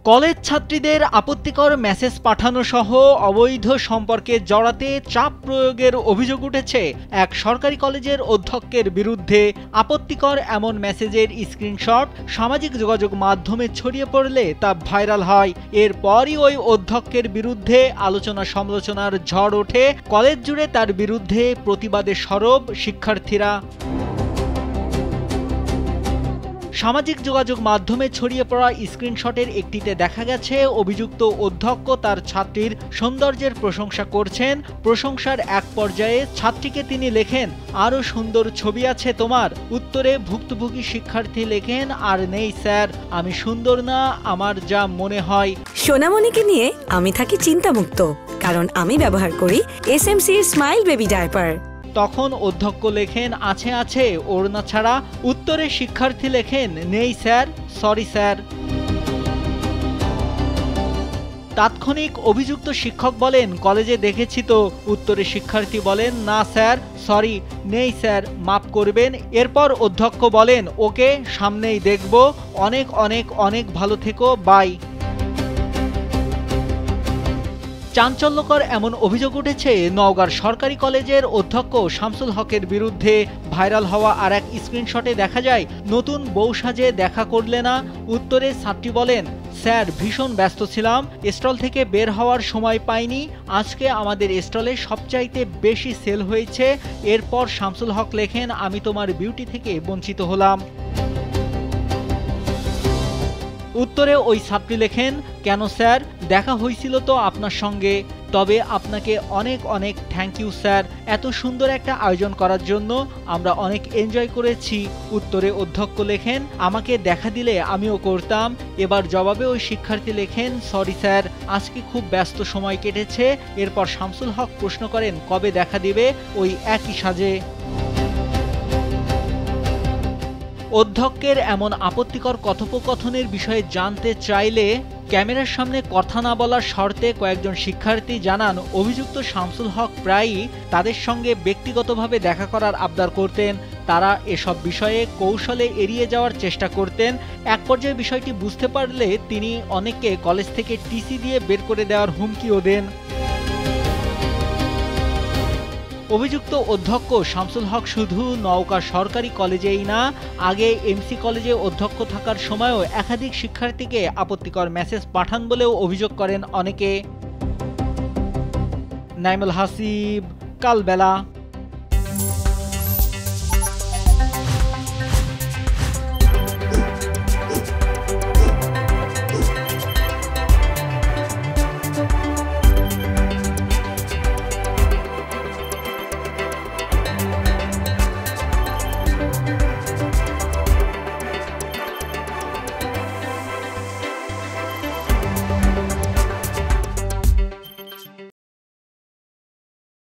College ছাত্রীদের আপত্তিকর message পাঠানো সহ অবৈধ সম্পর্কে জড়াতে চাপ প্রয়োগের অভিযোগ উঠেছে এক সরকারি কলেজের অধ্যক্ষের বিরুদ্ধে। আপত্তিকর এমন মেসেজের স্ক্রিনশট সামাজিক যোগাযোগ মাধ্যমে ছড়িয়ে পড়লে তা ভাইরাল হয়। এরপরই ওই অধ্যক্ষের বিরুদ্ধে আলোচনা সমালোচনার ঝড় ওঠে। কলেজ জুড়ে তার বিরুদ্ধে প্রতিবাদে সরব শিক্ষার্থীরা। সামাজিক যোগাযোগ মাধ্যমে ছড়িয়ে পড়া স্ক্রিনশটের একটিতে দেখা গেছে অভিযুক্ত অধ্যক্ষ তার ছাত্রীর সৌন্দর্যের প্রশংসা করছেন। প্রশংসার এক পর্যায়ে ছাত্রীকে তিনি লেখেন, আরও সুন্দর ছবি আছে তোমার। উত্তরে ভুক্তভোগী শিক্ষার্থী লেখেন, আর নেই স্যার, আমি সুন্দর না, আমার যা মনে হয়। সোনামণিকে নিয়ে আমি থাকি চিন্তামুক্ত, কারণ আমি ব্যবহার করি এসএমসি স্মাইল বেবি ডায়াপার। তখন অধ্যক্ষ লেখেন, আছে আছে, ওড়না ছাড়া। উত্তরে শিক্ষার্থী লেখেন, নেই স্যার, সরি স্যার। তাৎক্ষণিক অভিযুক্ত শিক্ষক বলেন, কলেজে দেখেছি তো। উত্তরে শিক্ষার্থী বলেন, না স্যার, সরি, নেই স্যার, মাফ করবেন। এরপর অধ্যক্ষ বলেন, ওকে, সামনেই দেখব, অনেক অনেক অনেক ভালো থেকো, বাই। চাঞ্চল্যকর এমন অভিযোগ উঠেছে নওগাঁর সরকারি কলেজের অধ্যক্ষ শামসুল হকের বিরুদ্ধে। ভাইরাল হওয়া আর এক স্ক্রিনশটে দেখা যায়, নতুন বউ সাজে দেখা করলে না। উত্তরে ছাত্রী বলেন, স্যার, ভীষণ ব্যস্ত ছিলাম, স্টল থেকে বের হওয়ার সময় পাইনি। আজকে আমাদের স্টলে সবচাইতে বেশি সেল হয়েছে। এরপর শামসুল হক লেখেন, আমি তোমার বিউটি থেকে বঞ্চিত হলাম। উত্তরে ওই ছাত্রী লেখেন, কেন স্যার, দেখা হয়েছিল তো আপনার সঙ্গে, তবে আপনাকে অনেক অনেক থ্যাংক ইউ স্যার, এত সুন্দর একটা আয়োজন করার জন্য, আমরা অনেক এনজয় করেছি। উত্তরে অধ্যক্ষ লেখেন, আমাকে দেখা দিলে আমিও করতাম। এবার জবাবে ওই শিক্ষার্থী লেখেন, সরি স্যার, আজকে খুব ব্যস্ত সময় কেটেছে। এরপর শামসুল হক প্রশ্ন করেন, কবে দেখা দিবে ওই একই সাজে। অধ্যক্ষের এমন আপত্তিকর কথোপকথনের বিষয়ে জানতে চাইলে ক্যামেরার সামনে কথা না বলার শর্তে কয়েকজন শিক্ষার্থী জানান, অভিযুক্ত শামসুল হক প্রায়ই তাদের সঙ্গে ব্যক্তিগতভাবে দেখা করার আবদার করতেন। তারা এসব বিষয়ে কৌশলে এড়িয়ে যাওয়ার চেষ্টা করতেন। এক পর্যায়ে বিষয়টি বুঝতে পারলে তিনি অনেককে কলেজ থেকে টিসি দিয়ে বের করে দেওয়ার হুমকিও দেন। অভিযুক্ত অধ্যক্ষ শামসুল হক শুধু নওগাঁ সরকারি কলেজেই না, আগে এমসি কলেজে অধ্যক্ষ থাকার সময়ও একাধিক শিক্ষার্থীকে আপত্তিকর মেসেজ পাঠান বলেও অভিযোগ করেন অনেকে। নাইমুল হাসিব, কালবেলা।